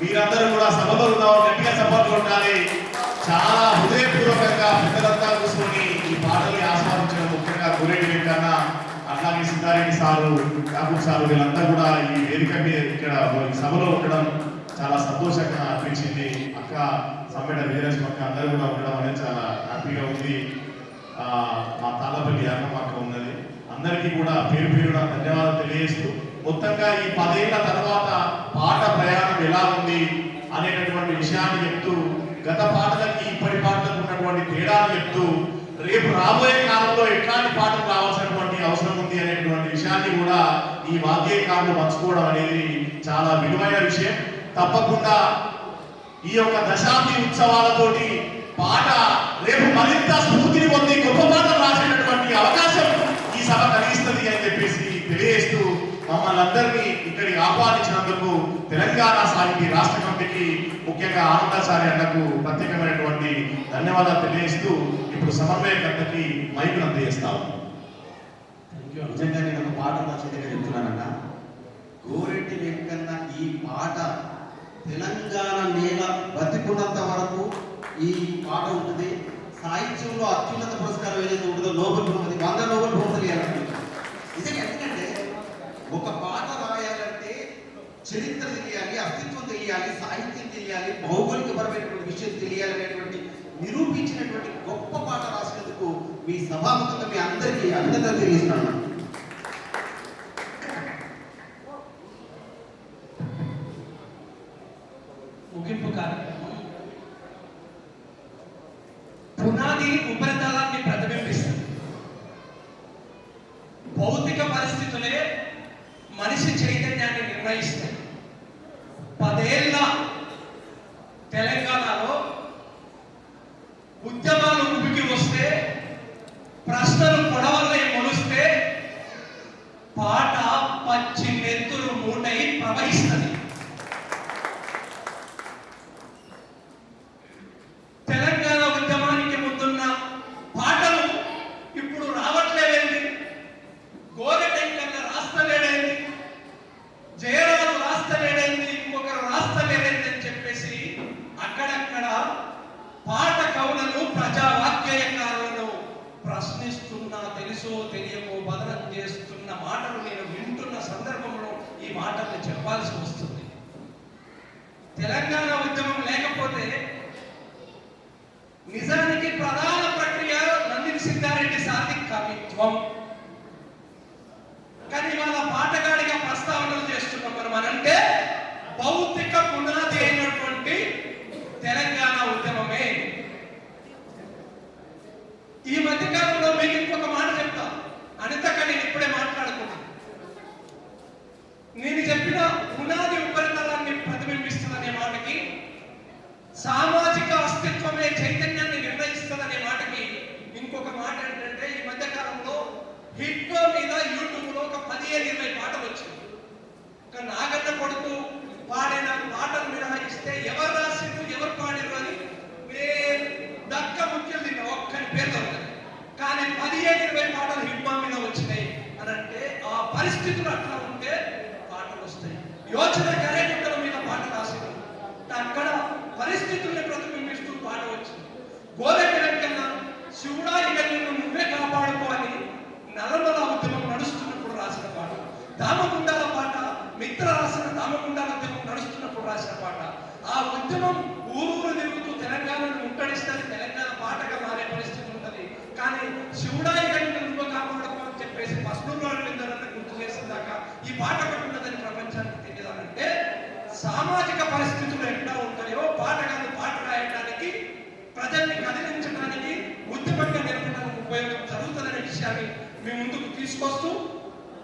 మీరందరూ కూడా సభలో ఉన్నాం, గట్టిగా సపోర్ట్ ఉండాలి. చాలా హృదయపూర్వకంగా పెద్దలంతా కూర్చొని ఈ పాటల్ని ఆస్వాదించడం, ముఖ్యంగా గురేటి వెంకన్న, అట్లాగే సిద్ధారెడ్డి సారు, యాకూబ్ సారు, వీళ్ళంతా కూడా ఈ వేదిక మీద ఇక్కడ సభలో ఉండడం చాలా సంతోషంగా అనిపించింది. అక్క సమ్మెడ వీరేశ్వర అక్క అందరూ కూడా ఉండడం అనేది చాలా హ్యాపీగా ఉంది. మా తాళ్ళపల్లి యాకమ్మ అక్క ఉన్నది. అందరికీ కూడా పేరు పేరున ధన్యవాదాలు తెలియజేస్తూ, మొత్తంగా ఈ 10 ఏళ్ల తర్వాత పాట ప్రయాణం ఎలా ఉంది అనేటటువంటి విషయాన్ని చెప్తూ, గత పాటలకి ఇప్పటి పాటలకు ఉన్నటువంటి తేడాలు చెప్తూ, రేపు రాబోయే కాలంలో ఎట్లాంటి పాటలు రావాల్సినటువంటి అవసరం ఉంది అనేటువంటి విషయాన్ని కూడా ఈ వాద్యకారులు పంచుకోవడం అనేది చాలా విలువైన విషయం. తప్పకుండా ఈ యొక్క దశాబ్ది ఉత్సవాలతోటి పాట రేపు మరింత స్ఫూర్తిని పొంది గొప్ప పాటలు రాసేటటువంటి అవకాశం ఈ సభ కలిగిస్తుంది అని చెప్పేసి తెలియజేస్తూ, మమ్మల్ని అందరినీ ఇక్కడికి ఆహ్వానించినందుకు తెలంగాణ సాహితీ రాష్ట్ర కమిటీకి, ముఖ్యంగా ఆనందాచారి అన్నకు ప్రత్యేకమైనటువంటి ధన్యవాదాలు తెలియజేస్తూ, ఇప్పుడు సమన్వయకర్తకి మైకును అందజేస్తాము. నిజంగా నేను ఒక పాట రాసేదిగా చెప్తున్నానన్న, గోరెడ్డి వెంకన్న ఈ పాట తెలంగాణ నేల బతికున్నంత వరకు ఈ పాట ఉంటుంది. సాహిత్యంలో అత్యున్నత పురస్కారం ఏదైతే ఉంటుందో నోబెల్ బహుమతి, 100 నోబెల్ బహుమతులు ఇవ్వాలి. నిజంగా ఎందుకంటే ఒక పాట రాయాలంటే చరిత్ర తెలియాలి, అస్తిత్వం తెలియాలి, సాహిత్యం తెలియాలి, భౌగోళికపరమైనటువంటి విషయం తెలియాలి అనేటువంటి నిరూపించినటువంటి గొప్ప పాట రాసినందుకు మీ సభాముఖంగా మీ అందరికీ అభినందనలు తెలియజేస్తున్నాను. ముగింపు కార్యక్రమం పునాది ఉపరితలాన్ని ప్రతిబింబిస్తుంది. భౌతిక పరిస్థితులే మనిషి చైతన్యాన్ని నిర్ణయిస్తాయి. 10 ఏళ్ల తెలంగాణలో ఉద్యమాలు ఉబికి వస్తే, ప్రశ్నలు పొడవల్లై మొలుస్తే, పాట పచ్చి నెత్తురు మూటై ప్రవహిస్తుంది. తెలంగాణ ఉద్యమానికి ముందున్న పాటలు ఇప్పుడు రావట్లేదేంటి? గోరెటెంకన్న రాస్తలేడేంటి, జయరాజు రాస్తలేడేంటి, ఇంకొకరు రాస్తలేడేంటి అని చెప్పేసి అక్కడక్కడ పాట కవులను, ప్రజావాక్యకారులను ప్రశ్నిస్తున్నా, తెలుసో తెలియకో బదనం చేస్తున్న మాటలు నేను వింటున్న సందర్భంలో ఈ మాటలు చెప్పాల్సి వస్తుంది. తెలంగాణ ఉద్యమం లేకపోతే నిజానికి ప్రధాన ప్రక్రియ నందిని సిద్ధారెడ్డి సార్ది కవిత్వం. కానీ వాళ్ళ పాటగాడిగా ప్రస్తావనలు చేస్తున్నాం మనం. అనంటే భౌతిక పునాది అయినటువంటి తెలంగాణ ఉద్యమమే. ఈ మధ్యకాలంలో మీకు ఇంకొక మాట చెప్తా, అనితక నేను ఇప్పుడే మాట్లాడుకున్నా. నేను చెప్పిన పునాది ఉపరితలాన్ని ప్రతిబింబిస్తుందనే మాటకి, సామాజిక అస్తిత్వమే చైతన్యాన్ని నిర్ణయిస్తుందనే మాటకి ఇంకొక మాట ఏంటంటే, ఈ మధ్య కాలంలో హిట్లో మీద యూట్యూబ్ లో ఒక 15-20 పాటలు వచ్చింది. ఒక నాగన్న కొడుకు పాడిన పాటలు మినహాయిస్తే ఎవరు రాసిండ్రు, ఎవరు పాడిరు అని దక్క ముఖ్యం తిన్న ఒక్కని పేరు దొరకదు. కానీ 15-20 పాటలు హిట్ మీద వచ్చినాయి అని అంటే ఆ పరిస్థితులు అట్లా ఉంటే పాటలు వస్తాయి. యోచన కరేగుట్టల మీద పాట రాసిండ్రు, అక్కడ పరిస్థితుల్ని ప్రతిబింబిస్తూ పాట వచ్చింది. గోరెడ్డి వెంకన్న శివుడా ఇక నిన్ను నువ్వే కాపాడుకోవాలి నల్లమల ఉద్యమం నడుస్తున్నప్పుడు రాసిన పాట. దామగుండాల పాట మిత్ర రాసిన దామగుండాల ఉద్యమం నడుస్తున్నప్పుడు రాసిన పాట. ఆ ఉద్యమం ఊరూరు తిరుగుతూ తెలంగాణను ముట్టడిస్తుంది, తెలంగాణ పాటగా మారే పరిస్థితి ఉంటుంది. కానీ శివుడా ఇక నిన్ను నువ్వే కాపాడుకో అని చెప్పేసి పసుపులో గుర్తు చేసిన దాకా ఈ పాట పట్టున్నదని ప్రపంచానికి తెలియదానంటే సామాజిక పరిస్థితులు ఎట్లా ఉంటాయో పాటగాళ్ళు పాట రాయడానికి, ప్రజల్ని కదిలించడానికి, ఉద్యమంగా నిలపడానికి ఉపయోగం జరుగుతుందనే విషయాన్ని మీ ముందుకు తీసుకొస్తూ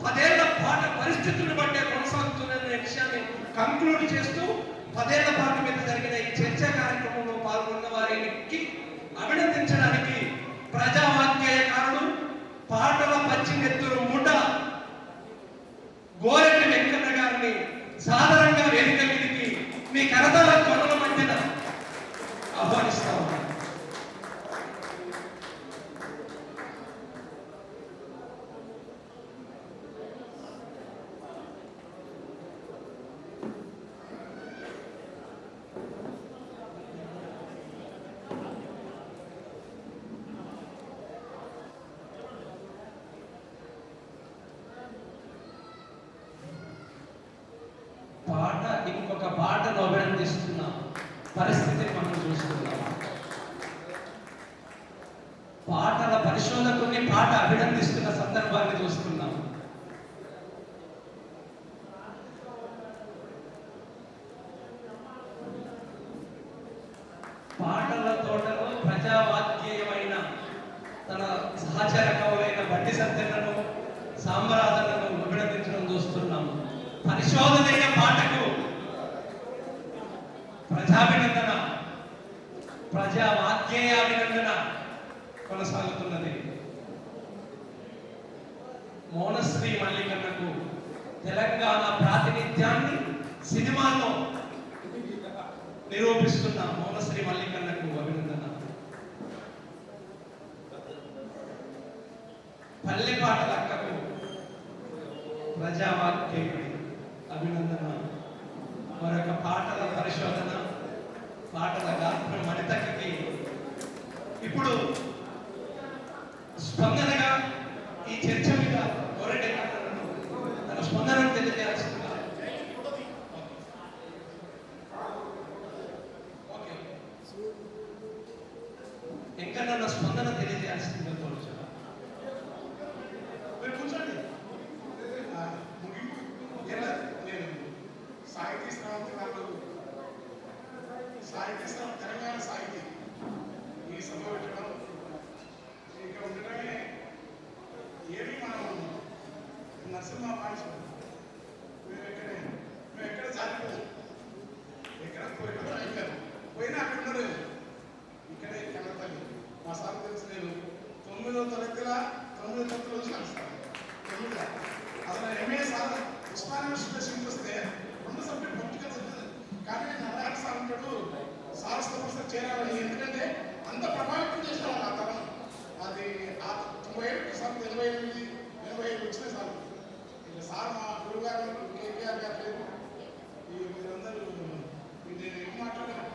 10 ఏళ్ల పాట పరిస్థితులను బట్టే కొనసాగుతున్న విషయాన్ని కంక్లూడ్ చేస్తూ 10 ఏళ్ల పాట మీద జరిగిన ఈ చర్చా కార్యక్రమంలో పాల్గొన్న వారికి అభినందించడానికి ప్రజావాక్యకారుడు, పాటల పచ్చి నెత్తురు ముఠ గోరెడ్డి వెంకన్న గారిని సాధారణంగా వేదిక మీదకి మీ కరతాల కొనల మధ్యన ఆహ్వానిస్తా ఉన్నాను. పరిస్థితిని మనం చూస్తున్నాం. పాటల పరిశోధకుని పాట అభినందిస్తున్న సందర్భాన్ని చూస్తున్నాం. పాటల తోటలో ప్రజావాగ్యేయమైన తన సహచర కవులైన బండి సత్యనను, సాంబరాధనను అభినందించడం చూస్తున్నాం. పరిశోధనైన పాటకు ప్రజాభినందన, ప్రజావాగ్యేయాభినందన కొనసాగుతున్నది. మౌనశ్రీ మల్లికన్నకు తెలంగాణ ప్రాతినిధ్యాన్ని సినిమాలో నిరూపిస్తున్న మౌనశ్రీ మల్లికన్నకు అభినందన. పల్లె పాటలక్కకు ప్రజావాగ్యేయుడి అభినందన. మరొక పాటల పరిశోధన, పాటల గాత్రం మణితక్కకి ఇప్పుడు స్పందనగా ఈ చర్చ మీద గోరెడ్డి తన స్పందనను తెలియజేయాల్సిందిగా ఇంకా నన్న స్పందన తెలియజేయాల్సిందిగా కోరుచున్నా. మీరు కూర్చోండి. నేను సాహితీ శ్రావంతి వాళ్ళు సాహితీ శ్రావం తెలంగాణ సాహితీ ఈ సభ పెట్టడం ఇంకా ఉండటమే ఏమి మనం నరసింహ పాఠశాల మేము ఎక్కడ జారిపోయాం, ఎక్కడ పోయినా అక్కడ ఉన్నారు. ఇక్కడే కన్నతల్లి మా సార్ తెలుసు. నేను 9వ తరగతిలో 9 తరగతిలో వచ్చినాను సార్. 9 అసలు ఎంఏ సార్ ఉస్మానియా యూనివర్సిటీ వస్తే 2 సబ్జెక్ట్ పట్టుగా చదివాను. కానీ నారాయణ సార్ అంటాడు సార్ సంస్థ చేరాలని. ఎందుకంటే అంత ప్రభావితం చేసిన వాళ్ళు ఆ తరం. అది ఆ 97 సార్ 88 85 వచ్చినాయి సార్. ఇక సార్ మా గురువు గారు కేకేఆర్ గారు లేరు. ఈ మీరందరూ నేను ఏం మాట్లాడాను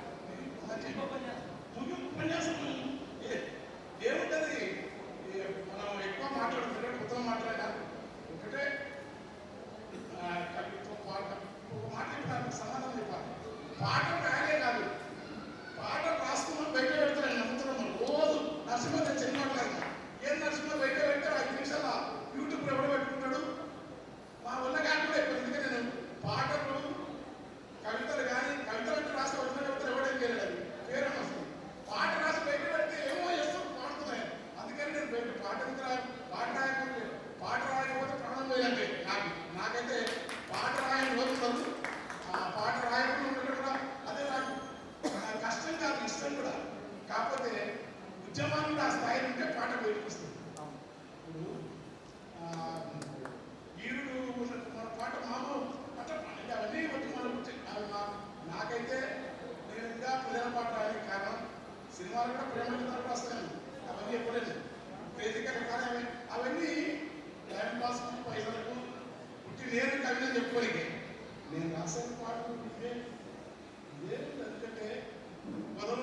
ఉపన్యాసం ఏముంటది. మనం ఎక్కువ మాట్లాడుతుంటే కొత్తగా మాట్లాడినా ఒకటే ఒక మాట చెప్పడానికి సమాధానం చెప్పాలి. పాట రాయలే కాదు, పాట రాసుకున్నాం బయట పెడతారని నమ్ముతున్నాం. మనం రోజు నరసింహ చెల్లి మాట్లాడినా ఏం నరసింహ బయట పెడితే 5 నిమిషాల యూట్యూబ్ ఎవడ పెట్టుకుంటాడు. మా వల్ల కాకుండా ఎందుకంటే నేను పాటలు కవితలు కానీ కవితలు రాస్తే వచ్చిన కవితలు ఎవడేం చేయలేదు. పేరు వస్తుంది. పాట రాసి బయట పెడితే ఏమో చేస్తూ పాడుతున్నాయి. అందుకని నేను బయట పాట రాయకపోతే ప్రాణం పోయాలంటే నాకైతే పాట రాయని రోజులు ఆ పాట రాయకుండా కూడా అదే నాకు కష్టం కాదు, ఇష్టం కూడా. కాకపోతే ఉద్యమాన్ని ఆ స్థాయి ఉంటే పాట బయటకొస్తుంది. ఇప్పుడు ఈరుడు మన పాట మామూలు అంటే అవన్నీ వచ్చి మనం నాకైతే నేను ఇంకా ప్రజల పాట రాయడానికి కారణం సినిమాలు కూడా ప్రేమ తరపు వస్తాయి. అవన్నీ ఎప్పుడైనా బేసికల్ కానీ అవన్నీ టైం పాస్ పైసలకు పుట్టి నేను కవిత చెప్పుకోలేకే నేను రాసిన పాటలు ఇదే ఎందుకంటే వదన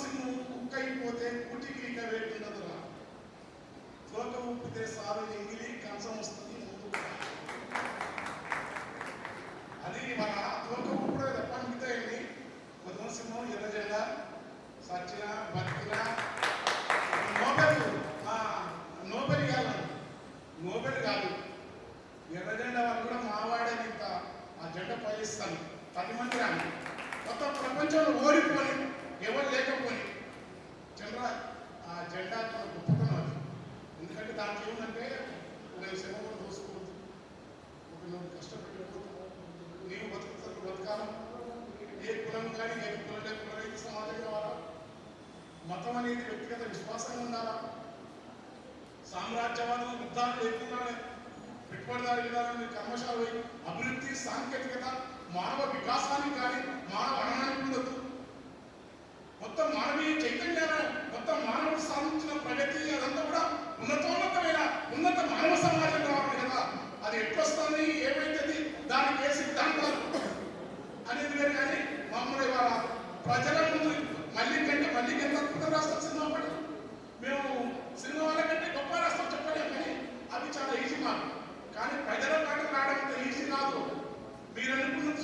సింహము కుక్క అయిపోతే కూటికి ఇక వేటుండదురా, తోక ఉప్పితే సారు ఎంగిలి కంచం వస్తుంది ముందు. అది మన తోక ఉప్పుడు తప్ప మిగతా ఏంటి వదన సింహం ఎర్రజెండా సచ్చిన బతికిన నోబెల్ కాదు ఎర్రజెండా వాళ్ళు కూడా మావాడని ఇంత ఆ జెండా పయనిస్తాను 10 మంది రాని మొత్తం ప్రపంచంలో ఓడిపోని ఎవరు లేకపోని ఆ జెండా గొప్పతనం అది. ఎందుకంటే దాంట్లో ఏముందంటే ఒక శ్రమ దోసుకోవద్దు, ఒక నువ్వు కష్టపెట్టకపోతే నీవు బతకాలం. ఏ కులం కానీ ఏ కులరైతే సమాజం కావాలా. మతం అనేది వ్యక్తిగత విశ్వాసంగా ఉండాలా. సామ్రాజ్యవాదం యుద్ధాలు లేకుండా పెట్టుబడిదారు విధానాన్ని కర్మశాల అభివృద్ధి సాంకేతికత మానవ వికాసానికి కానీ మానవ అణానికి ఉండదు. మొత్తం మానవీయ చైతన్యాన్ని మొత్తం మానవుడు సాధించిన ప్రగతి అదంతా కూడా ఉన్నత మానవ సమాజం కావాలి కదా. అది ఎట్లొస్తుంది ఏమైతుంది దానికి ఏ సిద్ధాంతాలు అనేది వేరు. కానీ మామూలు ఇవాళ ప్రజల ముందు మళ్ళీ ఎంత అద్భుతం రాస్తాం సినిమా పడి. మేము సినిమా వాళ్ళ కంటే గొప్ప రాస్తాం చెప్పలేము, కానీ అవి చాలా ఈజీ మాకు. కానీ ప్రజల పాటలు రావడం అంత ఈజీ కాదు. మీరు అనుకున్న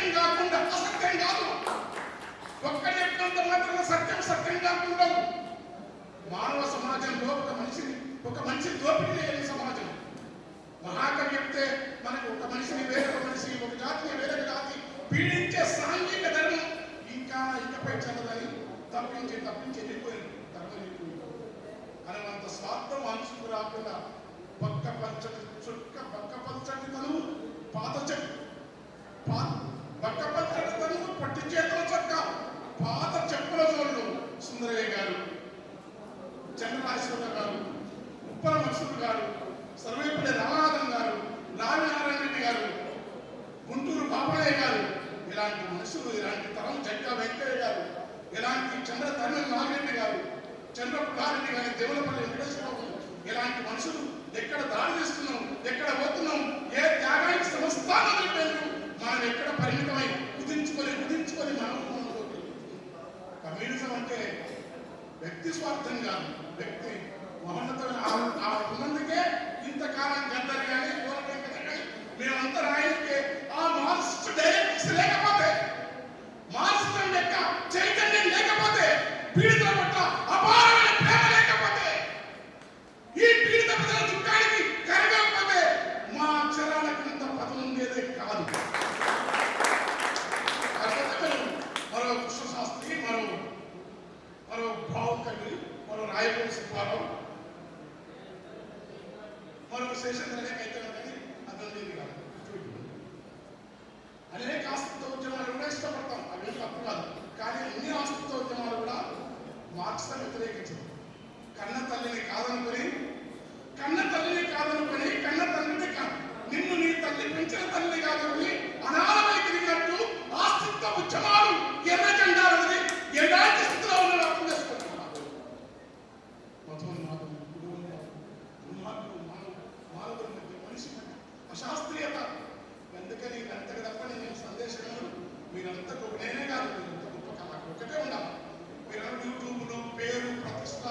సత్యం కాకుండా అసత్యం కాదు. ఒక్క చెప్పినంత మాత్రం సత్యం సత్యం కాకుండా మానవ సమాజంలో ఒక మనిషి దోపిడీ లేని సమాజం. మహాకవి చెప్తే మనకు ఒక మనిషిని వేరొక మనిషి, ఒక జాతిని వేరొక జాతి పీడించే సాంఘిక ధర్మం ఇకపై చల్లదని తప్పించి వెళ్ళిపోయింది. ధర్మం వెళ్ళిపోయింది అనేంత స్వార్థం మనసుకు రాకుండా పక్క పల్చటి తను పాత చెట్టు పక్క పల్చటి తను పట్టి చేతుల చక్క పాత చెప్పుల జోళ్ళు సుందరయ్య గారు, చంద్రరాజేశ్వర గారు, ఉప్పల మత్సూరు గారు, సర్వేపల్లి రామనాథం గారు, నారాయణ రెడ్డి గారు, గుంటూరు బాబయ్య గారు, ఇలాంటి మనుషులు, ఇలాంటి తరం జగ్గా వెంకయ్య గారు, ఇలాంటి చంద్రధర్మం నాగిరెడ్డి గారు, చంద్రపుల్లారెడ్డి గారి, దేవులపల్లి వెంకటేశ్వరరావు, ఇలాంటి మనుషులు ఎక్కడ దాడి చేస్తున్నాం, ఎక్కడ పోతున్నాం, ఏ త్యాగానికి సంస్థానం అయిపోయారు, మనం ఎక్కడ పరిమితమై కుదించుకొని మనం కమ్యూనిజం అంటే వ్యక్తి స్వార్థం కాదు, వ్యక్తి మహోన్నతమైన ఉన్నందుకే ఇంతకాలం గద్దరు కానీ మేమంతా రాయనికే ఆ మార్క్సిస్ట్ డైరెక్ట్స్ లేకపోతే, మార్క్సిజం యొక్క చైతన్యం లేకపోతే, పీడితుల పట్ల అపారమైన ప్రేమ లేకపోతే, ఈ పీడిత ప్రజల దుఃఖానికి కరగకపోతే మా అక్షరాలకు ఇంత పదం ఉండేదే కాదు. మరో కృష్ణశాస్త్రి, మరో భావుకవి, మరో రాయపూడి సుబ్బారావు, మరో శేషేంద్రకైతే అతను కాదు. అనేక ఆస్తిత్వ ఉద్యమాలు కూడా ఇష్టపడతాం, అవి తప్పు కాదు. కానీ అన్ని ఆస్తిత్వ ఉద్యమాలు కూడా మార్క్స్ను వ్యతిరేకించదు. కన్న తల్లిని కాదనుకొని నిన్ను నీ తల్లి పెంచిన తల్లి కాదని అనాథమై తిరిగినట్టు ఆస్తిత్వ ఉద్యమాలు ఎర్ర జెండాలది ఎలాంటి స్థితిలో ఉన్నాడు అర్థం చేసుకుంటున్నాడు. మానవుల మధ్య మనిషి అశాస్త్రీయత. అందుకని అంతకు తప్ప నేను సందేశం మీరంతా నేనే కాదు, ఒకటే ఉండాలి. మీరు యూట్యూబ్లో పేరు ప్రతిష్ట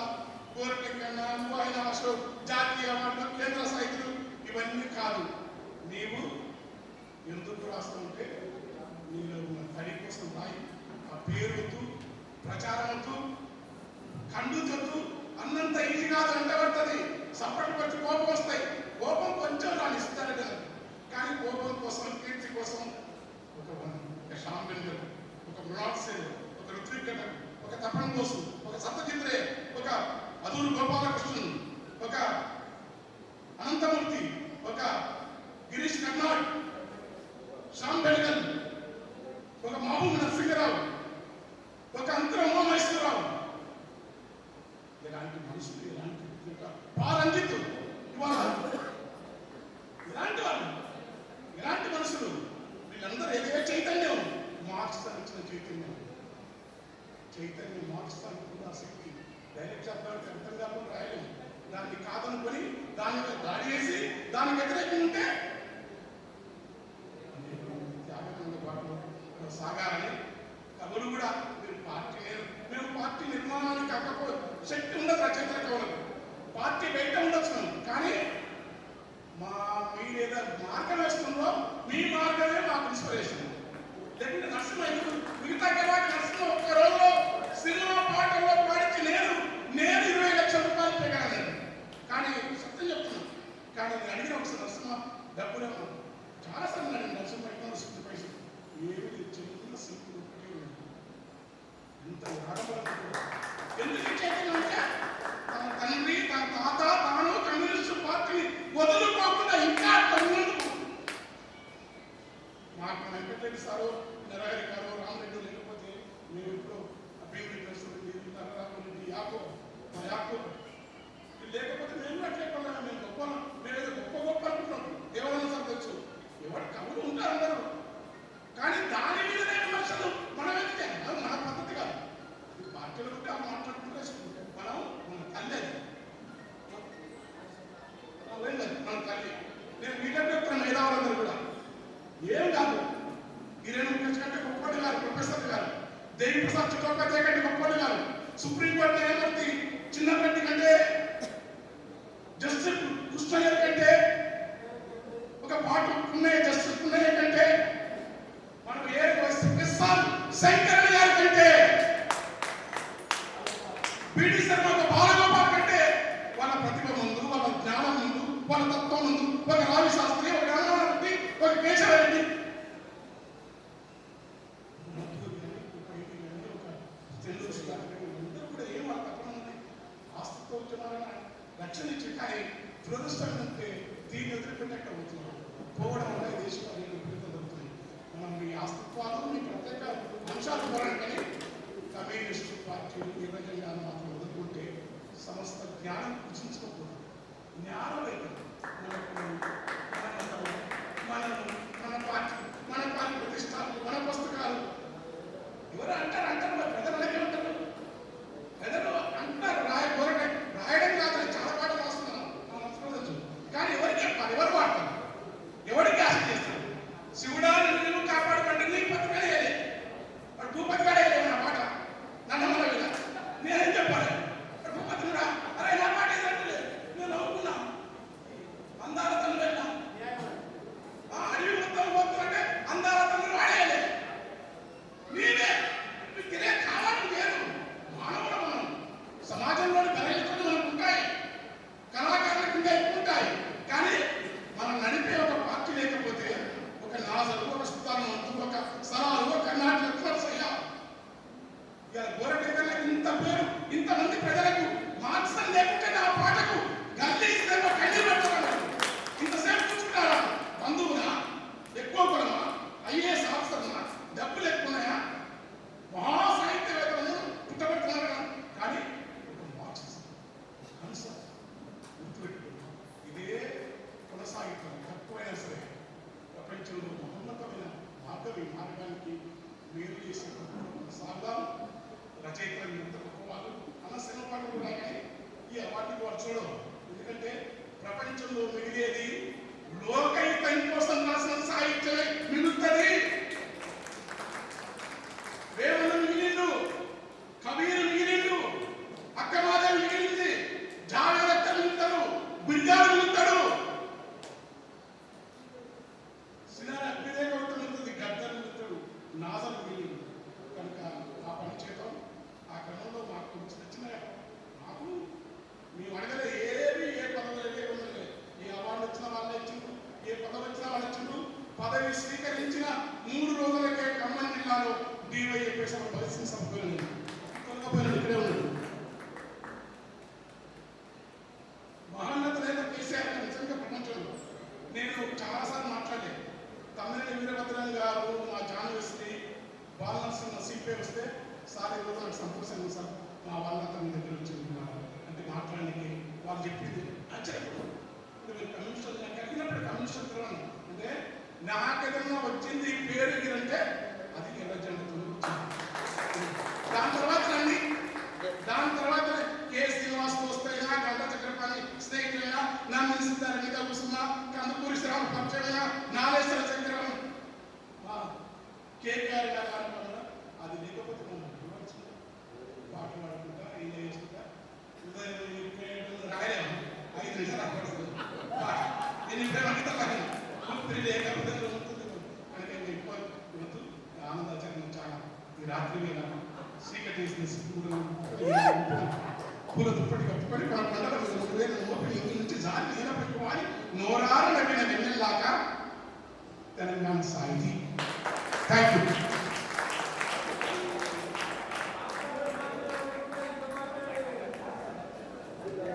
కోరికన్నా ఆయన అశోక్ జాతీయ అవార్డులు కేంద్ర సాహిత్యులు ఇవన్నీ కాదు. నీవు ఎందుకు రాస్తుంటే నీలో ఉన్న పని కోసం రాయి. ఆ పేరుతూ ప్రచారంతో ఖండుతూ అన్నంత ఇది కాదు, అంటబడుతుంది. సప్పటి వచ్చి కోపం వస్తాయి. కోపం కొంచెం రాని ఇస్తారు కదా, కానీ కోపం కోసం, కీర్తి కోసం ఒక షాంపెన్, ఒక మృణాక్సేన్, ఒక ఋత్విక్, ఒక తపన్ బోసు, ఒక సత్యజిత్ రే, ఒక అదూరు గోపాలకృష్ణన్, ఒక అనంతమూర్తి, ఒక గిరీష్ కర్నాడ్, శ్యామ్ బెనగల్, ఒక మహబూబ్ నరసింహరావు, ఒక అంతర ఉమామహేశ్వరరావు, ఇలాంటి మనుషులు, ఇలాంటి పారంజిత్, ఇలాంటి మనుషులు వీళ్ళందరూ ఎదిగే చైతన్యం మార్క్స్ ఇచ్చిన చైతన్యం మార్క్స్ కూడా శక్తి. డైరెక్ట్ చెప్పడానికి అర్థం కాకుండా రాయలేము. దాన్ని కాదనుకొని దాని మీద దాడి చేసి దానికి వ్యతిరేకంగా ఉంటే త్యాగంగా పాటు సాగాలని కవులు కూడా మేము పార్టీ నిర్మాణానికి కాకపోతే శక్తి ఉండదు. రచయితల కవులకు పార్టీ బయట ఉండొచ్చు, కానీ మీరు ఏదో మార్గం వేస్తుందో మీ మార్గమే మాకు ఇన్స్పిరేషన్. లేకుంటే నరసింహ మిగతా నరసింహ ఒక్క రోజులో సినిమా పాటల్లో పాడించి నేను 20 లక్షల రూపాయలు పెరగలేదు. కానీ సత్యం చెప్తున్నాను. కానీ నేను అడిగిన ఒకసారి నరసింహ డబ్బులు చాలా సార్లు అడిగిన నరసింహ ఎన్నో సిద్ధి పైసలు ఏమి చిన్న సింపుల్ ఇంత ఎందుకు చైతన్యం అంటే తన తండ్రి, తన తాత, తాను కమ్యూనిస్టు పార్టీని వదులుకోకుండా ఇంకా తమ్ముడు మాకు వెంకటరెడ్డి సారు, నరహరి గారు, రామరెడ్డి లేకపోతే మేము ఇప్పుడు అభివృద్ధి నరరామరెడ్డి యాకో లేకపోతే మేము అట్లేకుండా మేము మేమేదో గొప్ప అనుకుంటున్నాం. దేవాలయం సంతచ్చు ఎవరు కవులు ఉంటారు అందరూ, కానీ దాని మీదనే విమర్శలు మనం ఎందుకే? అది మన పద్ధతి కాదు. పార్టీలు ఉంటే ఆ మాట్లాడుకుంటే మనం మన తల్లి మన తల్లి. నేను మీకంటే చెప్తాను మేధావులందరూ కూడా ఏం కాదు. గిరేణ కంటే గొప్పటి గారు, ప్రొఫెసర్ గారు, దేవి ప్రసాద్ చట్టోపాధ్యాయ కంటే గొప్పటి గారు, సుప్రీంకోర్టు న్యాయమూర్తి చిన్నరెడ్డి కంటే, జస్టిస్ కృష్ణయ్య కంటే, ఒక పాటు పున్నయ్య, జస్టిస్ పున్నయ్య కంటే మనం ఏ శంకరణ గారి కంటే, పిడి శర్మ బాలగోపాల్ కంటే వాళ్ళ ప్రతిభ ముందు, వాళ్ళ జ్ఞానం ముందు, వాళ్ళ తత్వం ముందు ఒక రావి శాస్త్రి, ఒక రామారెడ్డి, ఒక కేశవరెడ్డి, అందరూ కూడా ఏం వాళ్ళ తప్పన ఉంది. ఆస్తితో ఉద్యమాలను రక్షణ ఇచ్చి కానీ దురదృష్టం అంటే దీన్ని వదిలిపెట్టక అవుతున్నారు. పోవడం వల్ల ఈ దేశంలో అనేక విపరీతం జరుగుతుంది. మనం ఈ అస్తిత్వాలు మీ ప్రత్యేక అంశాలు పోరాడు కానీ కమ్యూనిస్టు పార్టీలు ఈ రకంగా మాత్రం వదులుకుంటే సమస్త జ్ఞానం కుచించుకోకూడదు. జ్ఞానం లేదు మన పార్టీ, మన పార్టీ ప్రతిష్టాలు, మన పుస్తకాలు ఎవరు అంటారు మరి ప్రజలు అలాగే ఉంటారు. ప్రజలు అంటారు రాయడం కాదు, చాలా పాటలు రాస్తున్నాను కానీ ఎవరికి చెప్పాలి, ఎవరు వాడతారు, ఎవరికి ఆశ చేస్తారు? శివుడా నిన్ను కాపాడుకోండి, నీ పత్రికలే వాడు భూపతిగాడే నా పాట నన్ను మీద నేనేం చెప్పాలి? భూపతిగా అరే నా పాట ఏదంటే నేను నవ్వుకున్నా, అందాల తల్లి వెళ్ళా, అడవి మొత్తం పోతుంటే అందాల తల్లి వాడేయాలి. నేనే మీకు కావాలని లేదు, మానవుడు మనం సమాజంలోని బలహీనతలు మనకు ఉంటాయి, కళాకారులకు ఇంకా ఎక్కువ ఉంటాయి. కానీ మనం నడిపే ఒక పార్టీ లేకపోతే ఒక నాజరు, ఒక సుతానంతు, ఒక సరాలు, ఒక నాటి లక్ష్మణయ్య ఇలా గోరటెక్కల ఇంత పేరు, ఇంతమంది ప్రజలకు మార్క్సం లేకుంటే నా పాటకు గల్లీ ఇస్తే కళ్ళి పెట్టగలరు. ఇంతసేపు చూసుకుంటారా? బంధువునా, ఎక్కువ కూడా ఐఏఎస్ ఆఫీసర్నా, డబ్బులు ఎక్కువన్నాయా, మహా సాహిత్యవేత్తలను పుట్టబెడుతున్నారు. కానీ ఒక మార్క్సిజం అంశ గుర్తుపెట్టు, ఇదే కొనసాగుతాం. తక్కువైనా సరే ప్రపంచంలో మహోన్నతమైన మార్గానికి మేలు చేసే సాగుదాం. రచయితలు ఎంత గొప్ప వాళ్ళు అన్న సినిమా పాటలు కూడా కానీ ఈ అవార్డుకి వాళ్ళు చూడరు. ఎందుకంటే ప్రపంచంలో మిగిలేది లోకైతం కోసం రాసిన సాహిత్యమే మిగులుతుంది. వేమన మిగిలిండు, కబీరు మిగిలిండు, అక్కమాదేవి మిగిలింది, జావేదత్త మిగులుతాడు, గురిజాడు మిగులుతాడు, సినారి అగ్నిదే గౌతమ్ మిగులుతుంది, గద్దర్ మిగులుతాడు, నాజర్ మిగిలిండు. కనుక ఆ పని చేద్దాం. ఆ క్రమంలో మాకు నచ్చిన మాకు మేము అడగలే ఏవి, ఏ పదవులు ఏముండలే, ఏ అవార్డు వచ్చిన వాళ్ళే ఇచ్చిండ్రు, ఏ పదవి వచ్చిన వాళ్ళు ఇచ్చిండ్రు. పదవి స్వీకరించిన 3 రోజులకే ఖమ్మం జిల్లాలో DYFS పరిస్థితి సంపూర్ణ కొనకపోయిన ఇక్కడే ఉన్నాడు. మహోన్నత నేత కేసీఆర్ నిజంగా ప్రపంచంలో నేను చాలాసార్లు మాట్లాడలేదు. తమ్మినేని వీరభద్రం గారు, మా జాన్వేస్ని, బాలనరసింహ సిపిఐ వస్తే సార్ ఈరోజు నాకు సంతోషంగా సార్ మా వాళ్ళంతా మీ దగ్గర వచ్చి ఉంటున్నారు అంటే మాట్లాడడానికి వాళ్ళు చెప్పింది ఆశ్చర్యపోతుంది. కమ్యూనిస్టులు నాకు కలిగినప్పుడు కమ్యూనిస్టులు తిరగను అంటే నాకేదన్నా వచ్చింది పేరు ఎగిరంటే అది ఎర్రజెండతో వచ్చింది. దాని తర్వాత కె శ్రీనివాస్ వస్తేనా, గంటా చక్రపాణి స్నేహితులైనా, నన్ను సిద్ధారు గీతా కుసుమ, కందుకూరి శ్రావణ పరిచయమైనా, నాలేశ్వర చక్రం, కేకేఆర్ గారు అది లేకపోతే మనం పాటలు పాడుకుంటా ఎంజాయ్ చేసుకుంటా ఉదయం రాయలేము 5 నిమిషాలు అప్పడుతుంది పాట నేను ఇప్పుడు అంకితం లేకపోతే ఉంటుంది. కనుక ఎక్కువ వద్దు ఆనందాచరణ చాలా ఈ రాత్రి వేళ చీకటి పూల దుప్పటి కప్పుకొని మన పండుగ ఓపెన్ ఇంటి నుంచి జారి లేనప్పటికీ వారి నోరారు నవ్విన వెన్నెల్లాగా తెలంగాణ సాగింది. Thank you.